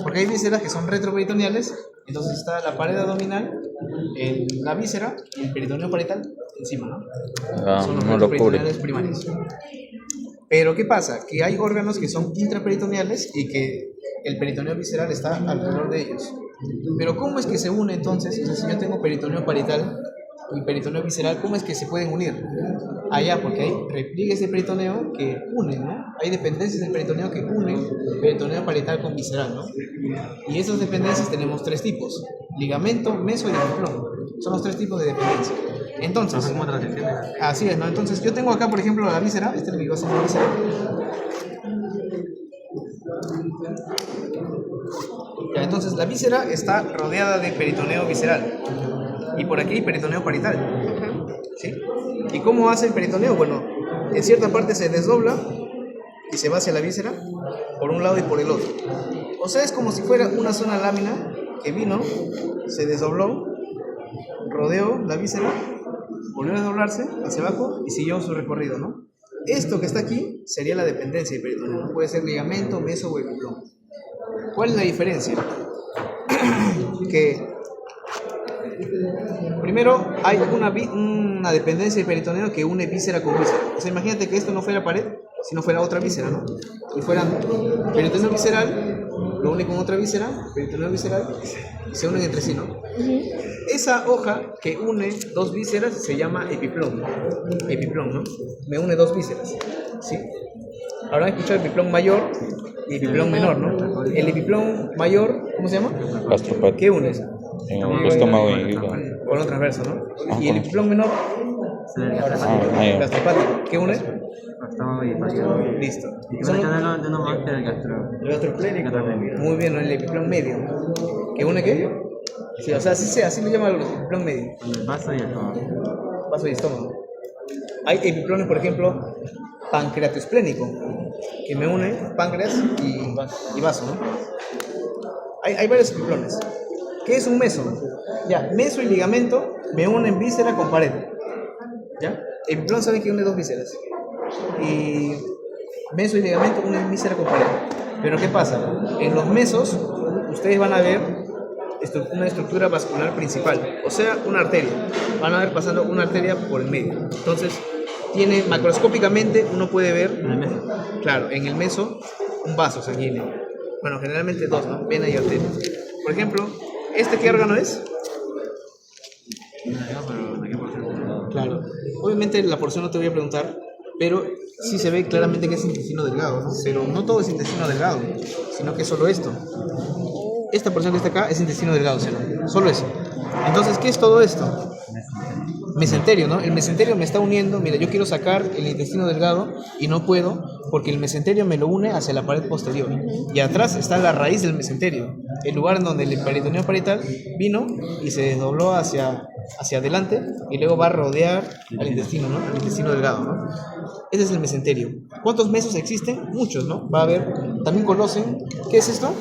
porque hay vísceras que son retroperitoneales. Entonces está la pared abdominal, la víscera, el peritoneo parietal encima, ¿no? Son los No lo cubre. retroperitoneales primarios. Pero ¿qué pasa? Que hay órganos que son intraperitoneales y que el peritoneo visceral está alrededor de ellos. Pero ¿cómo es que se une entonces? O sea, si yo tengo peritoneo parietal y peritoneo visceral, ¿cómo es que se pueden unir? Allá, porque hay repliegues de peritoneo que unen, ¿no? Hay dependencias del peritoneo que unen peritoneo parietal con visceral, ¿no? Y esas dependencias tenemos tres tipos: ligamento, meso y implón. Son los tres tipos de dependencia. Entonces, así es, ¿no? Entonces, yo tengo acá, por ejemplo, la víscera. Este es mi víscera. Ya, entonces, la víscera está rodeada de peritoneo visceral. Y por aquí hay peritoneo parietal. ¿Sí? ¿Y cómo hace el peritoneo? Bueno, en cierta parte se desdobla y se va hacia la víscera por un lado y por el otro. O sea, es como si fuera una sola lámina que vino, se desdobló, rodeó la víscera, volvió a desdoblarse hacia abajo y siguió su recorrido, ¿no? Esto que está aquí sería la dependencia del peritoneo, ¿no? Puede ser ligamento, meso o implón. ¿Cuál es la diferencia? Que Primero, hay una dependencia del peritoneo que une víscera con víscera. O sea, imagínate que esto no fuera pared, sino fuera otra víscera, ¿no? Y fueran peritoneo visceral, lo une con otra víscera, peritoneo visceral, y se unen entre sí, ¿no? Esa hoja que une dos vísceras se llama epiplón. Epiplón, ¿no? Me une dos vísceras, ¿sí? Habrán escuchado epiplón mayor y epiplón menor, ¿no? El epiplón mayor, ¿cómo se llama? Gastropatía. ¿Qué une eso? En el estómago y hígado. Colon transverso, ¿no? Ah, Y el con- epiplón menor, Ahí. gastropático, ¿qué une? Estómago y fascio. Listo. Y Son bueno, los- de uno más que el gastro. el gastroplénico. Muy bien, ¿no? El epiplón medio. ¿Qué une qué? Sí, o sea, así lo llaman el epiplón medio. El vaso y el estómago. Vaso y estómago. Hay epiplones, por ejemplo, pancreatoesplénico, que me une páncreas y vaso, ¿no? Hay varios epiplones. ¿Qué es un meso? Ya, meso y ligamento me unen víscera con pared. ¿Ya? Epiplón saben que une dos vísceras. Y meso y ligamento unen víscera con pared. Pero ¿qué pasa? En los mesos, ustedes van a ver una estructura vascular principal, o sea, una arteria. Van a ver pasando una arteria por el medio. Entonces, tiene macroscópicamente, uno puede ver, claro, en el meso, un vaso sanguíneo. Bueno, generalmente dos, ¿no? Vena y arteria. Por ejemplo, ¿este qué órgano es? Claro. Obviamente la porción no te voy a preguntar, pero sí se ve claramente que es intestino delgado, ¿no? Pero no todo es intestino delgado, sino que solo esto. Esta porción que está acá es intestino delgado, ¿sí, no? Solo eso. Entonces, ¿qué es todo esto? Mesenterio, ¿no? El mesenterio me está uniendo. Mira, yo quiero sacar el intestino delgado y no puedo porque el mesenterio me lo une hacia la pared posterior. Y atrás está la raíz del mesenterio, el lugar en donde el peritoneo parietal vino y se desdobló hacia adelante y luego va a rodear al intestino, ¿no? Al intestino delgado, ¿no? Ese es el mesenterio. ¿Cuántos mesos existen? Muchos, ¿no? Va a haber. También conocen. ¿Qué es esto?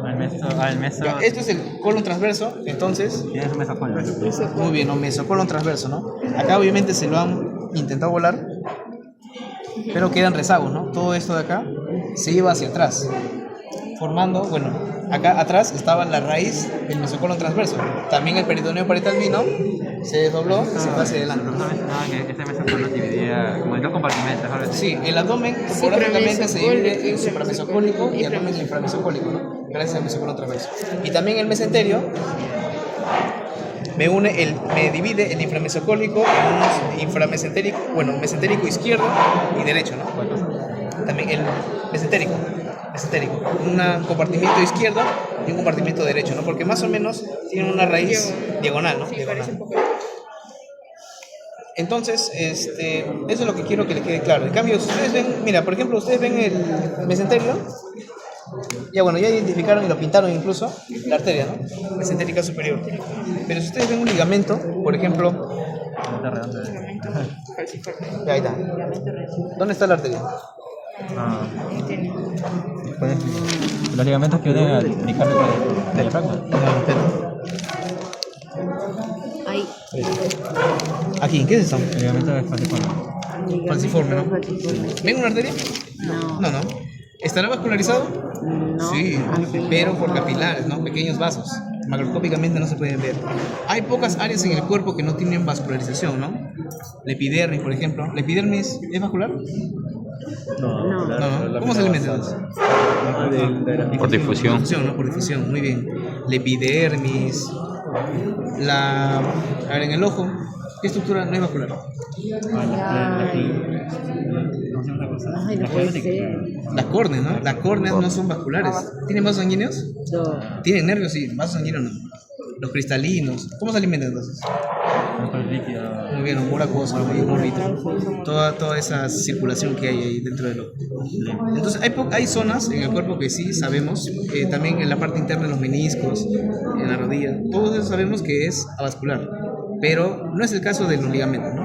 El meso. Ya, esto es el colon transverso, entonces. Tienes un mesocolon. Muy bien, ¿no? Mesocolon transverso, ¿no? Acá obviamente se lo han intentado volar, pero quedan rezagos, ¿no? Todo esto de acá se lleva hacia atrás, formando, bueno, acá atrás estaba la raíz del mesocolon transverso. También el peritoneo parietal vino, se desdobló y se fue hacia adelante. No mencionaba que este mesocolon dividía como en dos compartimentos, ¿sabes? Sí, el abdomen topográficamente se divide en supramesocólico y abdomen inframesocólico, ¿no? Gracias al mesocolon transverso. Y también el mesenterio me divide el inframesocólico en un inframesentérico, bueno, mesentérico izquierdo y derecho, ¿no? También el mesentérico, un compartimiento izquierdo y un compartimiento derecho, ¿no? Porque más o menos tienen una raíz diagonal, ¿no? Diagonal. Entonces, eso es lo que quiero que les quede claro. En cambio, si ustedes ven, mira, por ejemplo, ustedes ven el mesenterio, ya bueno, ya identificaron y lo pintaron incluso, la arteria, ¿no? Mesentérica superior. Pero si ustedes ven un ligamento, por ejemplo, ya, ahí está. ¿Dónde está la arteria? Los ligamentos que unen al pericardio con el diafragma. Ahí. Aquí, ¿qué es eso? El ligamento de falciforme. Falciforme, ¿no? Falciforme. ¿Ven una arteria? No. No, no. ¿Estará vascularizado? No. Sí, pero por capilares, ¿no? Pequeños vasos. Macroscópicamente no se pueden ver. Hay pocas áreas en el cuerpo que no tienen vascularización, ¿no? La epidermis, por ejemplo. ¿La epidermis es vascular? No. No. ¿Cómo se alimenta entonces? Por difusión. ¿No? Por difusión, muy bien. La epidermis, a ver, en el ojo, ¿qué estructura no es vascular? Ay, no puede ser. Las córneas, ¿no? Las córneas no son vasculares. ¿Tienen vasos sanguíneos? No. Tienen nervios, sí. Vasos sanguíneos no. Los cristalinos. ¿Cómo se alimentan entonces? Muy bien, humor acuoso, humor vital. Toda esa circulación que hay ahí dentro del ojo. Entonces, hay zonas en el cuerpo que sí sabemos, también en la parte interna de los meniscos, en la rodilla, todo eso sabemos que es avascular, pero no es el caso de los ligamentos, ¿no?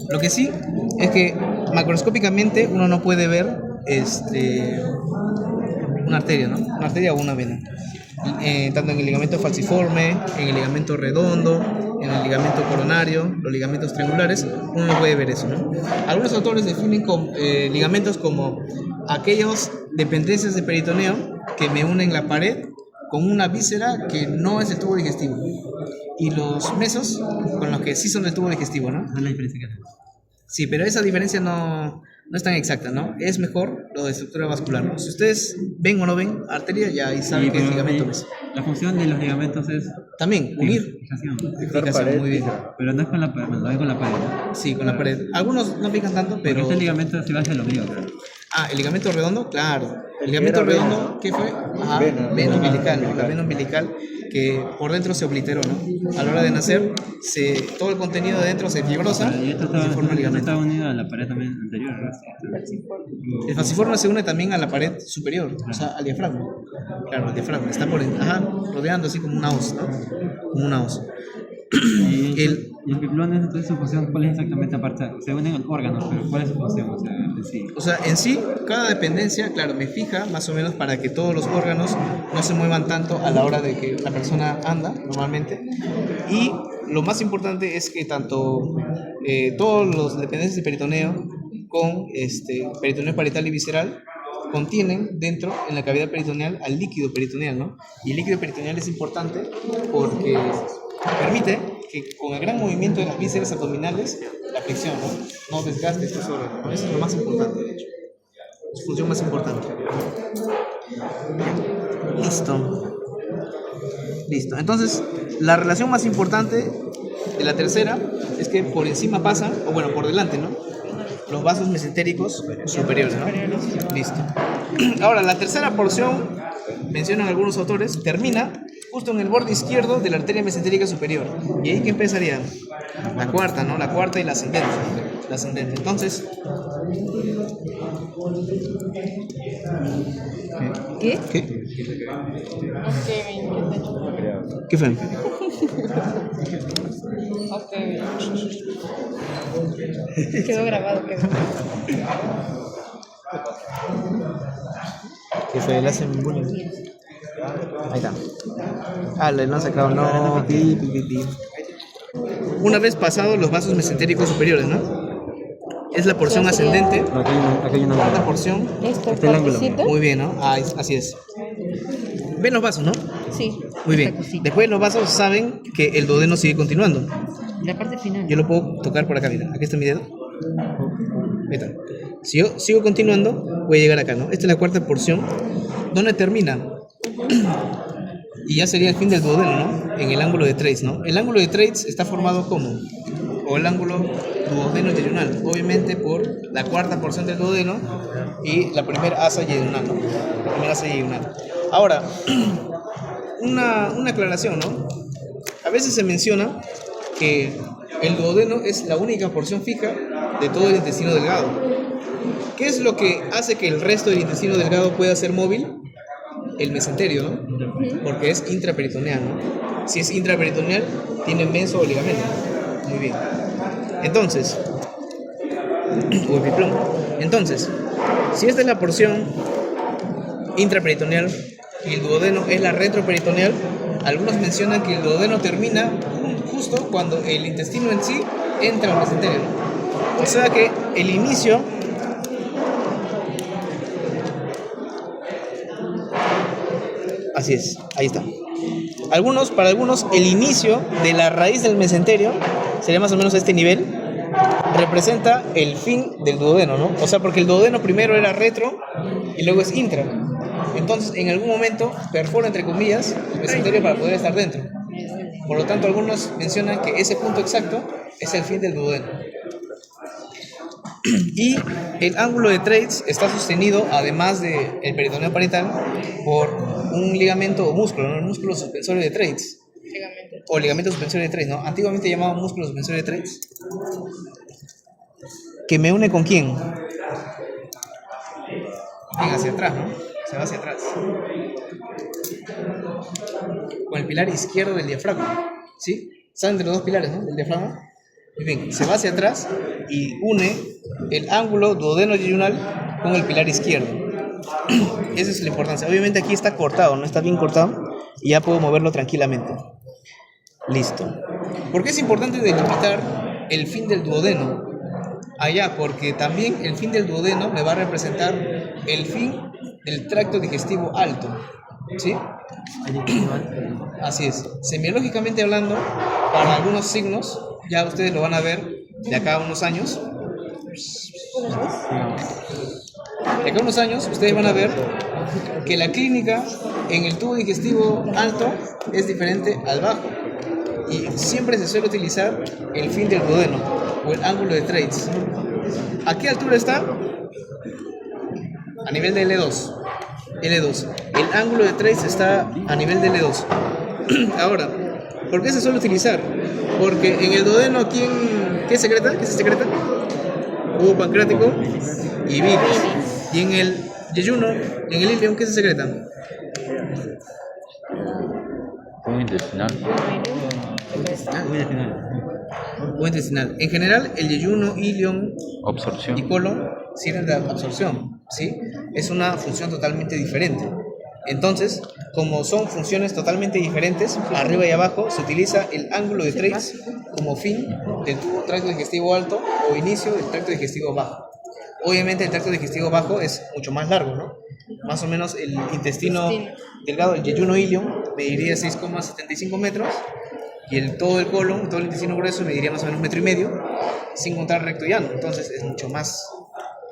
Lo que sí es que macroscópicamente uno no puede ver una arteria, ¿no? Una arteria o una vena. Tanto en el ligamento falciforme, en el ligamento redondo, en el ligamento coronario, los ligamentos triangulares, uno no puede ver eso, ¿no? Algunos autores definen ligamentos como aquellas dependencias de peritoneo que me unen la pared con una víscera que no es el tubo digestivo. y los mesos con los que sí son del tubo digestivo, ¿no? Esa es la diferencia que tenemos. Sí, pero esa diferencia no es tan exacta, ¿no? Es mejor lo de estructura vascular, ¿no? Si ustedes ven o no ven arteria, ya ahí saben que es ligamento meso. La función de los ligamentos es También, unir. fijación. Fijación, muy bien. Pero no es con la pared, no es con la pared. ¿No? Sí, con la pared. Algunos no pican tanto, Pero pero... este ligamento se va hacia el ombligo, creo. Ah, el ligamento redondo, claro. El ligamento redondo, ¿qué fue? Ajá, vena umbilical, ¿no? La vena umbilical que por dentro se obliteró, ¿no? A la hora de nacer, todo el contenido de dentro se fibrosa Y esto y se forma el está ligamento. unido a la pared también anterior, ¿no? El falciforme se une también a la pared superior, o sea, al diafragma. Claro, el diafragma está rodeando así como una hoz, ¿no? Como una hoz. Y el piplones, entonces su función, ¿cuál es exactamente aparte? Se unen órganos, pero ¿cuál es su función? O sea, en sí. O sea, en sí, cada dependencia, claro, me fija más o menos para que todos los órganos no se muevan tanto a la hora de que la persona anda normalmente. Y lo más importante es que tanto todos los dependencias de peritoneo con peritoneo parietal y visceral contienen dentro, en la cavidad peritoneal, al líquido peritoneal, ¿no? Y el líquido peritoneal es importante porque permite que con el gran movimiento de las vísceras abdominales, la flexión, no desgaste estos órganos, ¿no? Eso es lo más importante, de hecho. Es su función más importante. Listo. Entonces, la relación más importante de la tercera es que por encima pasan, o bueno, por delante, ¿no? Los vasos mesentéricos superiores, ¿no? Listo. Ahora, la tercera porción, mencionan algunos autores, termina justo en el borde izquierdo de la arteria mesentérica superior. ¿Y ahí qué empezaría? La cuarta, ¿no? La cuarta y la ascendente. La ascendente. Entonces... ¿Qué? ¿Qué? Ok, ¿Qué fue? ok. Quedó grabado, Que fue, le hacen bullying. Ahí está. Ah, le han sacado, no. Pi. Una vez pasados los vasos mesentéricos superiores, ¿no? Es la porción ascendente. No, aquí hay una Cuarta porción. Esto, Este es el ángulo. partecita. Muy bien, ¿no? Ah, así es. Ven los vasos, ¿no? Sí. Muy bien. Esta cosita. Después los vasos saben que el duodeno sigue continuando. La parte final. Yo lo puedo tocar por acá, mira. Aquí está mi dedo. Ahí está. Si yo sigo continuando, voy a llegar acá, ¿no? Esta es la cuarta porción. ¿Dónde termina? Y ya sería el fin del duodeno, ¿no? En el ángulo de Treitz, ¿no? El ángulo de Treitz está formado como, o el ángulo duodeno-yeyunal, obviamente por la cuarta porción del duodeno y la primera asa yeyunal, ¿no? La primera asa yeyunal. Ahora, una aclaración, ¿no? A veces se menciona que el duodeno es la única porción fija de todo el intestino delgado. ¿Qué es lo que hace que el resto del intestino delgado pueda ser móvil? El mesenterio, ¿no? Porque es intraperitoneal, ¿no? Si es intraperitoneal, tiene meso o ligamento. Muy bien. Entonces, o epiplón. Entonces, si esta es la porción intraperitoneal y el duodeno es la retroperitoneal, algunos mencionan que el duodeno termina justo cuando el intestino en sí entra al mesenterio, ¿no? O sea que el inicio así es, ahí está. Para algunos, el inicio de la raíz del mesenterio sería más o menos a este nivel, representa el fin del duodeno, ¿no? O sea, porque el duodeno primero era retro y luego es intra. Entonces, en algún momento perfora, entre comillas, el mesenterio para poder estar dentro. Por lo tanto, algunos mencionan que ese punto exacto es el fin del duodeno. Y el ángulo de Treitz está sostenido, además del peritoneo parietal, por un ligamento o músculo, ¿no? El músculo suspensorio de Treitz. Ligamento. O ligamento suspensorio de Treitz, ¿no? Antiguamente llamado músculo suspensorio de Treitz. ¿Que me une con quién? Bien, hacia atrás, ¿no? Se va hacia atrás. Con el pilar izquierdo del diafragma, ¿sí? Sale entre los dos pilares, ¿no? Del diafragma. Muy bien, se va hacia atrás y une el ángulo duodeno-yeyunal con el pilar izquierdo. Esa es la importancia. Obviamente aquí está cortado, ¿no? Está bien cortado y ya puedo moverlo tranquilamente. Listo. ¿Por qué es importante delimitar el fin del duodeno? Allá, porque también el fin del duodeno me va a representar el fin del tracto digestivo alto, ¿sí? Así es. Semiológicamente hablando, para algunos signos, ya ustedes lo van a ver de acá a unos años. De acá a unos años, ustedes van a ver que la clínica en el tubo digestivo alto es diferente al bajo. Y siempre se suele utilizar el fin del duodeno o el ángulo de Treitz. ¿A qué altura está? A nivel de L2. L2. El ángulo de Treitz está a nivel de L2. Ahora, ¿por qué se suele utilizar? Porque en el duodeno, ¿qué secreta? ¿Qué se secreta? Jugo pancreático y bilis. Y en el yeyuno, en el ileum, ¿qué se secreta? Muy intestinal. Jugo intestinal. En general, el yeyuno, ileum Absorción. y colon sirven de absorción, ¿sí? Es una función totalmente diferente. Entonces, como son funciones totalmente diferentes, arriba y abajo se utiliza el ángulo de Treitz como fin del tubo tracto digestivo alto o inicio del tracto digestivo bajo. Obviamente el tracto digestivo bajo es mucho más largo, ¿no? Más o menos el intestino delgado, el yeyuno ileum, mediría 6,75 metros y todo el colon, todo el intestino grueso mediría más o menos 1,5 metros, sin contar recto y ano. Entonces es mucho más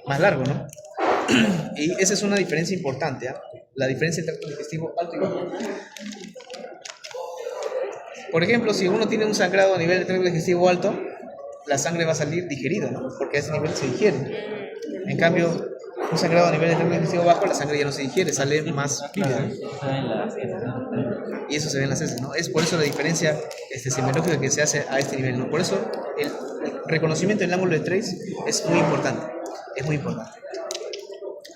largo, ¿no? Y esa es una diferencia importante, ¿eh? La diferencia entre tracto digestivo alto y bajo. Por ejemplo, si uno tiene un sangrado a nivel de tracto digestivo alto, la sangre va a salir digerida, ¿no? Porque a ese nivel se digiere. En cambio, un sangrado a nivel de tracto digestivo bajo, la sangre ya no se digiere, sale más líquida. Y eso se ve en las heces, ¿no? Es por eso la diferencia semiológica que se hace a este nivel, ¿no? Por eso el reconocimiento del ángulo de Treitz es muy importante. Es muy importante.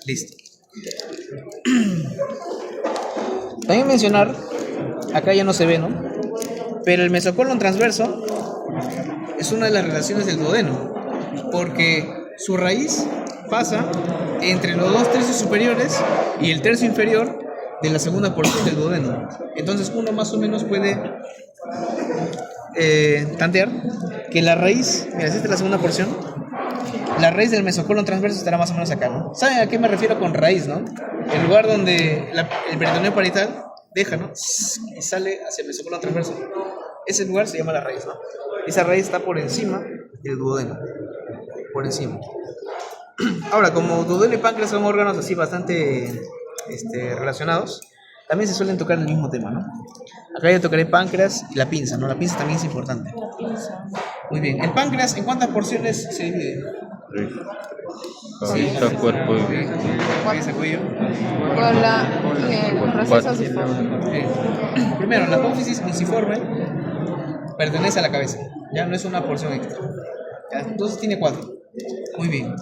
Listo. También mencionar, acá ya no se ve, ¿no? Pero el mesocolon transverso es una de las relaciones del duodeno, porque su raíz pasa entre los 2 tercios superiores y el tercio inferior de la segunda porción del duodeno. Entonces uno más o menos puede tantear que la raíz, mira, esta es la segunda porción, la raíz del mesocolon transverso estará más o menos acá, ¿no? ¿Saben a qué me refiero con raíz, no? El lugar donde el peritoneo parietal deja, ¿no? Y sale hacia el mesocolon transverso. Ese lugar se llama la raíz, ¿no? Esa raíz está por encima del duodeno. Por encima. Ahora, como duodeno y páncreas son órganos así bastante relacionados, también se suelen tocar el mismo tema, ¿no? Acá yo tocaré páncreas y la pinza, ¿no? La pinza también es importante. Muy bien. ¿El páncreas en cuántas porciones se divide? Cabeza, cuerpo y Cabeza, cuello. Con el proceso Primero, la apófisis muciforme pertenece a la cabeza, ya no es una porción extra. ¿Ya? Entonces tiene 4. Muy bien.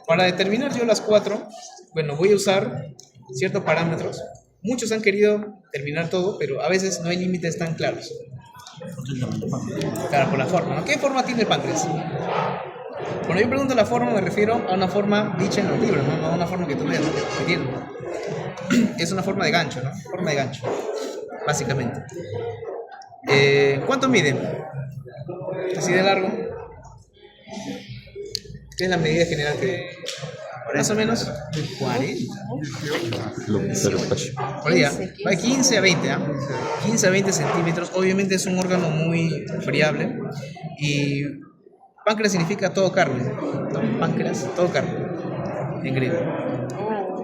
Para determinar yo las 4, bueno, voy a usar ciertos parámetros. Muchos han querido terminar todo, pero a veces no hay límites tan claros. Claro, por la forma, ¿no? ¿Qué forma tiene el páncreas? Cuando yo pregunto la forma, me refiero a una forma dicha en los libros, no a una forma que tú veas, ¿no? Que tiene. Es una forma de gancho, ¿no? Forma de gancho, básicamente. ¿Cuánto mide? Así de largo. ¿Qué es la medida general que más o menos 40? Por día. Va de 15 a 20, ¿eh? 15 a 20 centímetros. Obviamente es un órgano muy variable. Y páncreas significa todo carne, ¿no? Páncreas, todo carne, en griego.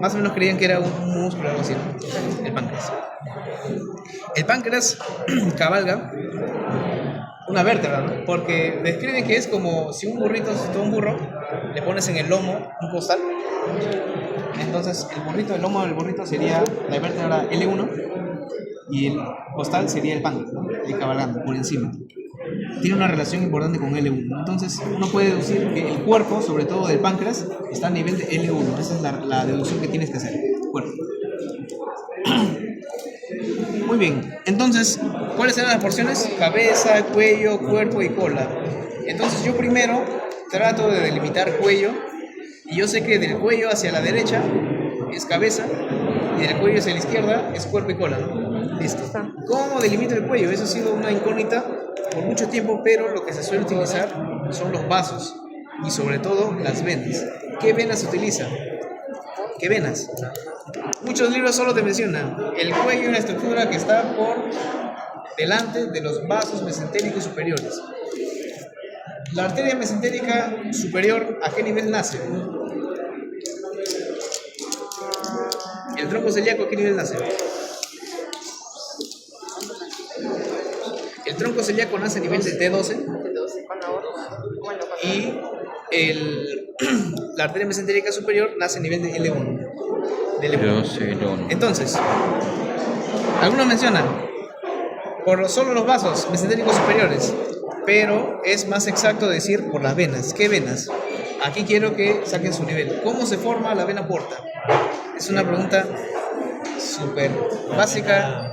Más o menos creían que era un músculo o algo así, ¿no? El páncreas. El páncreas cabalga una vértebra, ¿no? Porque describen que es como si un burrito, si tú un burro, le pones en el lomo un costal. Entonces el lomo del burrito sería la vértebra L1 y el costal sería el páncreas, ¿no? El cabalgando por encima. Tiene una relación importante con L1. Entonces uno puede deducir que el cuerpo, sobre todo del páncreas, está a nivel de L1. Esa es la deducción que tienes que hacer. Cuerpo. Muy bien. Entonces, ¿cuáles serán las porciones? Cabeza, cuello, cuerpo y cola. Entonces yo primero trato de delimitar cuello. Y yo sé que del cuello hacia la derecha es cabeza y del cuello hacia la izquierda es cuerpo y cola, ¿no? Listo. ¿Cómo delimito el cuello? Eso ha sido una incógnita por mucho tiempo, pero lo que se suele utilizar son los vasos y sobre todo las venas. ¿Qué venas se utilizan? que venas. Muchos libros solo te mencionan el cuello es una estructura que está por delante de los vasos mesentéricos superiores. La arteria mesentérica superior, ¿a qué nivel nace? El tronco celíaco, ¿a qué nivel nace? El tronco celíaco nace a nivel de T12 y la arteria mesentérica superior nace a nivel de L1. Yo sí, no. Entonces, algunos mencionan por solo los vasos mesentéricos superiores, pero es más exacto decir por las venas. ¿Qué venas? Aquí quiero que saquen su nivel. ¿Cómo se forma la vena porta? Es una pregunta súper básica.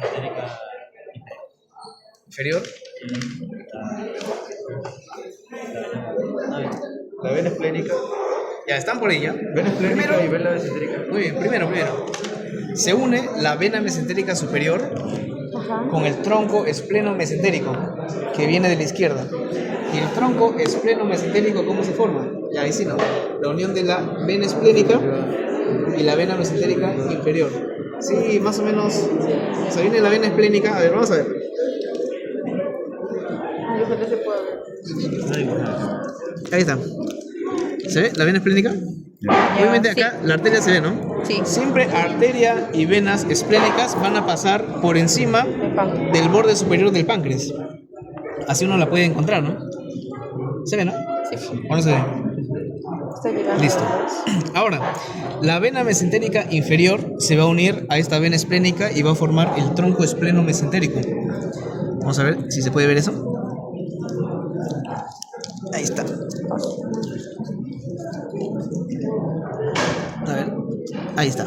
Inferior. La vena esplénica. Ya están por ella. Vena esplénica Primero, y vena mesentérica. muy bien, primero. Se une la vena mesentérica superior con el tronco espleno-mesentérico, que viene de la izquierda. Y el tronco espleno-mesentérico, ¿cómo se forma? Ya ahí sí, ¿no? La unión de la vena esplénica y la vena mesentérica inferior. Sí, más o menos. Se viene la vena esplénica. A ver, vamos a ver. Ojalá se pueda ver. Ahí está. ¿Se ve la vena esplénica? Obviamente acá la arteria se ve, ¿no? Sí. Siempre arteria y venas esplénicas van a pasar por encima El páncreas. del borde superior del páncreas. Así uno la puede encontrar, ¿no? ¿Se ve, no? Sí. ¿O no se ve? Está llegando. Listo. Ahora, la vena mesentérica inferior se va a unir a esta vena esplénica y va a formar el tronco espleno mesentérico. Vamos a ver si se puede ver eso. Ahí está. A ver, ahí está.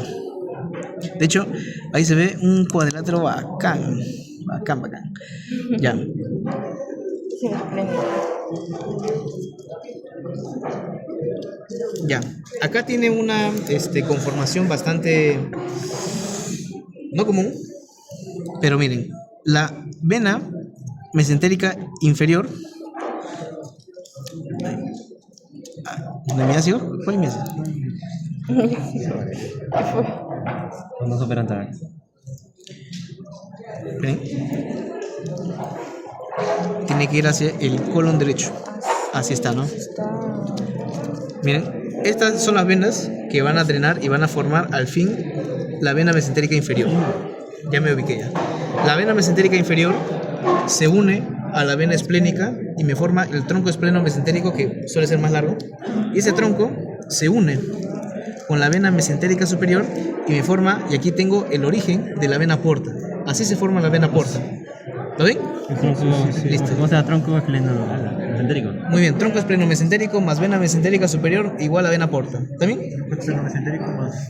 De hecho, ahí se ve un cuadrilátero bacán. Bacán. Ya. Sí, espléndido. Ya. Acá tiene una conformación bastante no común. Pero miren, la vena mesentérica inferior. ¿Dónde me ha sido? ¿Cuál me ha sido? Cuando superan tarde. ¿Ven? Tiene que ir hacia el colon derecho. Así está, ¿no? Miren, estas son las venas que van a drenar y van a formar al fin la vena mesentérica inferior. Ya me ubiqué ya. La vena mesentérica inferior se une a la vena esplénica y me forma el tronco espleno mesentérico, que suele ser más largo. Y ese tronco se une con la vena mesentérica superior y me forma, y aquí tengo el origen de la vena porta. Así se forma la vena porta. ¿Lo ven? Listo. ¿Cómo se llama tronco espleno mesentérico? Muy bien, tronco espleno mesentérico más vena mesentérica superior igual a vena porta. ¿Está bien? Espleno mesentérico más.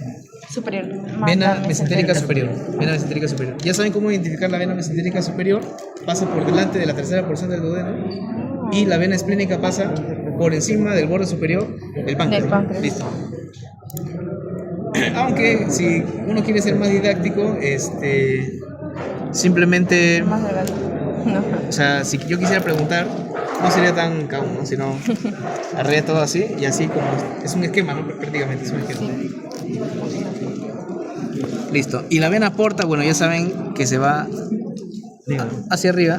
Superior. Vena mesentérica superior. Vena mesentérica superior. Ya saben cómo identificar la vena mesentérica superior. Pasa por delante de la tercera porción del duodeno. Y la vena esplénica pasa por encima del borde superior del páncreas. Del páncreas. Listo. Aunque si uno quiere ser más didáctico, simplemente, Más adelante. No. o sea, si yo quisiera preguntar, no sería tan cabrón, ¿no? Sino arregla todo así y así como es un esquema, ¿no? Prácticamente es un esquema. Listo. Y la vena porta, bueno, ya saben que se va hacia arriba.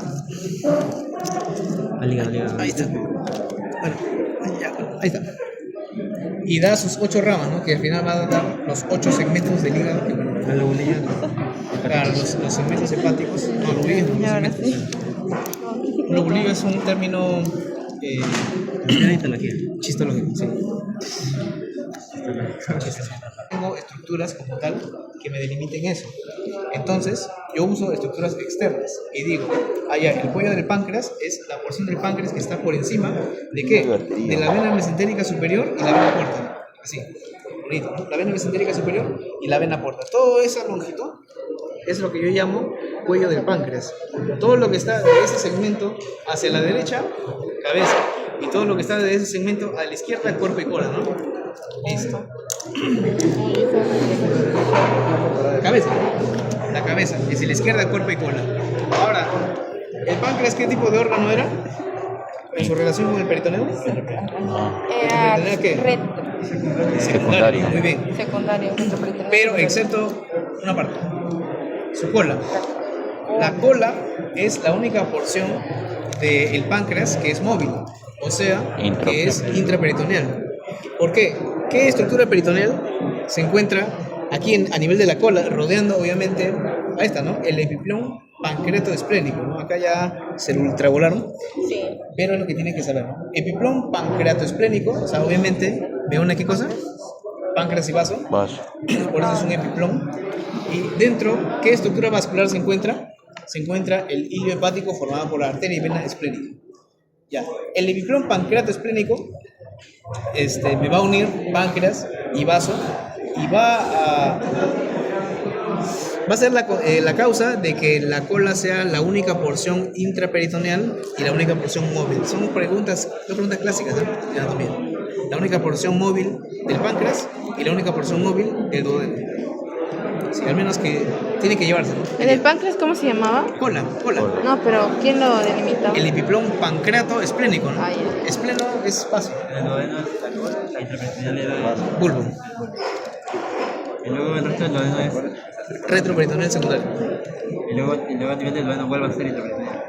Al hígado. Ahí está. Bueno, ya, ahí está. Y da sus 8 ramas, ¿no? Que al final va a dar los 8 segmentos del hígado. Que, bueno, La lobulilla. claro, los segmentos hepáticos. No, lobulillo no, Y los ahora segmentos. sí. Lobulillo es un término chistológico, sí. Tengo estructuras como tal que me delimiten eso. Entonces, yo uso estructuras externas y digo, allá, el cuello del páncreas es la porción del páncreas que está por encima de ¿qué? De la vena mesentérica superior y la vena porta. Así, bonito, ¿no? La vena mesentérica superior y la vena porta. Toda esa longitud es lo que yo llamo cuello del páncreas. Todo lo que está de ese segmento hacia la derecha, cabeza. Y todo lo que está de ese segmento a la izquierda, cuerpo y cola, ¿no? Listo. Cabeza. La cabeza. Y hacia la izquierda, cuerpo y cola. Ahora, ¿el páncreas qué tipo de órgano era? en su relación con el peritoneo. Era ¿Peritoneal qué? recto, Secundario. Muy bien. secundario, retroperitoneal. Pero excepto una parte, su cola. La cola es la única porción del páncreas que es móvil, o sea, que es intraperitoneal. ¿Por qué? ¿Qué estructura peritoneal se encuentra aquí a nivel de la cola, rodeando obviamente a esta, ¿no? El epiplón pancreatoesplénico, ¿no? Acá ya se lo ultravolaron, Sí. pero es lo que tienen que saber, ¿no? Epiplón pancreatoesplénico, o sea, obviamente, ¿ve una qué cosa? Páncreas y vaso, Vaso. por eso es un epiplón. Y dentro, ¿qué estructura vascular se encuentra? Se encuentra el hilo hepático formado por la arteria y vena esplénica. Ya, el epiplón pancreatoesplénico me va a unir páncreas y vaso y va a ser la causa de que la cola sea la única porción intraperitoneal y la única porción móvil. Son dos preguntas clásicas de anatomía. La única porción móvil del páncreas y la única porción móvil del duodeno. Sí, al menos que tiene que llevarse, ¿no? ¿En el páncreas cómo se llamaba? Cola. No, pero ¿quién lo delimitaba? El epiplón pancreatoesplénico, ¿no? Ah, ya. Espleno es vaso. En el duodeno, la intraperitoneal era... Bulbo. Y luego el resto del duodeno es... Retroperitoneal secundario. Y luego a nivel del duodeno vuelve a ser intraperitoneal.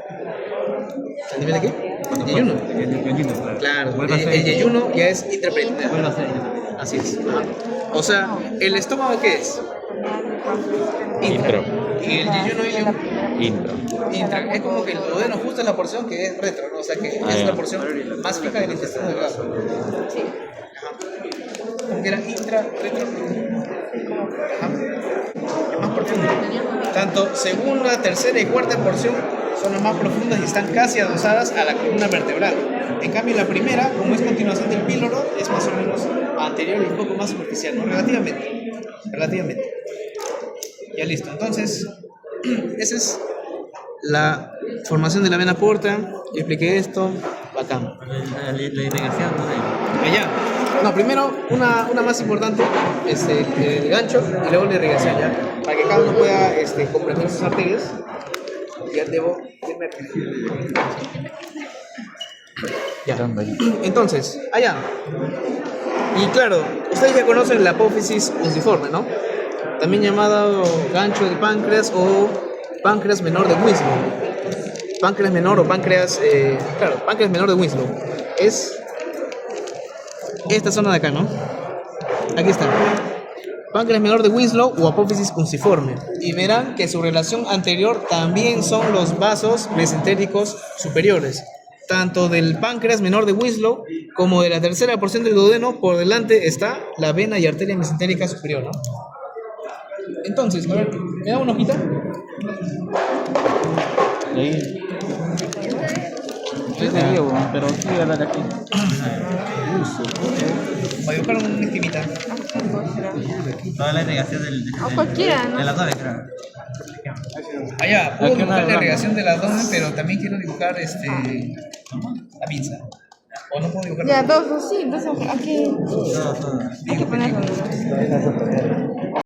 ¿A nivel de qué? Yeyuno. El yeyuno, claro. Claro, Vuelve a ser... el yeyuno ya es intraperitoneal. Vuelve a ser intraperitoneal. Así es. Ajá. O sea, ¿el estómago qué es? Intro. Y el yeyuno Intro. intra. Es como que el duodeno justo es la porción que es retro, ¿no? O sea, que es ya. la porción más fija del intestino delgado. Sí. Ajá. Como que era intra, retro. Ajá. Más profundo. Tanto segunda, tercera y cuarta porción son las más profundas y están casi adosadas a la columna vertebral. En cambio, la primera, como es continuación del píloro, es más o menos anterior y un poco más superficial, ¿no? Relativamente. Ya listo. Entonces, esa es la formación de la vena porta. Yo expliqué esto. Bacán. La irrigación, ¿no? Allá. No, primero una más importante, el gancho y luego la irrigación, ¿ya? Para que cada uno pueda comprender sus arterias. Ya debo irme aquí. Ya. Entonces, allá. Y claro, ustedes ya conocen la apófisis fusiforme, ¿no? También llamado gancho del páncreas o páncreas menor de Winslow. Páncreas menor o páncreas, páncreas menor de Winslow. Es esta zona de acá, ¿no? Aquí está. Páncreas menor de Winslow o apófisis fusiforme. Y verán que su relación anterior también son los vasos mesentéricos superiores. Tanto del páncreas menor de Winslow como de la tercera porción del duodeno, por delante está la vena y arteria mesentérica superior, ¿no? Entonces, a ver, ¿me da una hojita? Pero sí, hablar aquí. Voy a buscar una esquimita. Toda la irrigación O cualquiera, ¿no? del abdomen, creo. Allá, puedo dibujar la irrigación del abdomen, pero también quiero dibujar la pinza. O no puedo dibujar. Ya, dos, sí, entonces aquí Todo. hay que ponerlo, ¿no?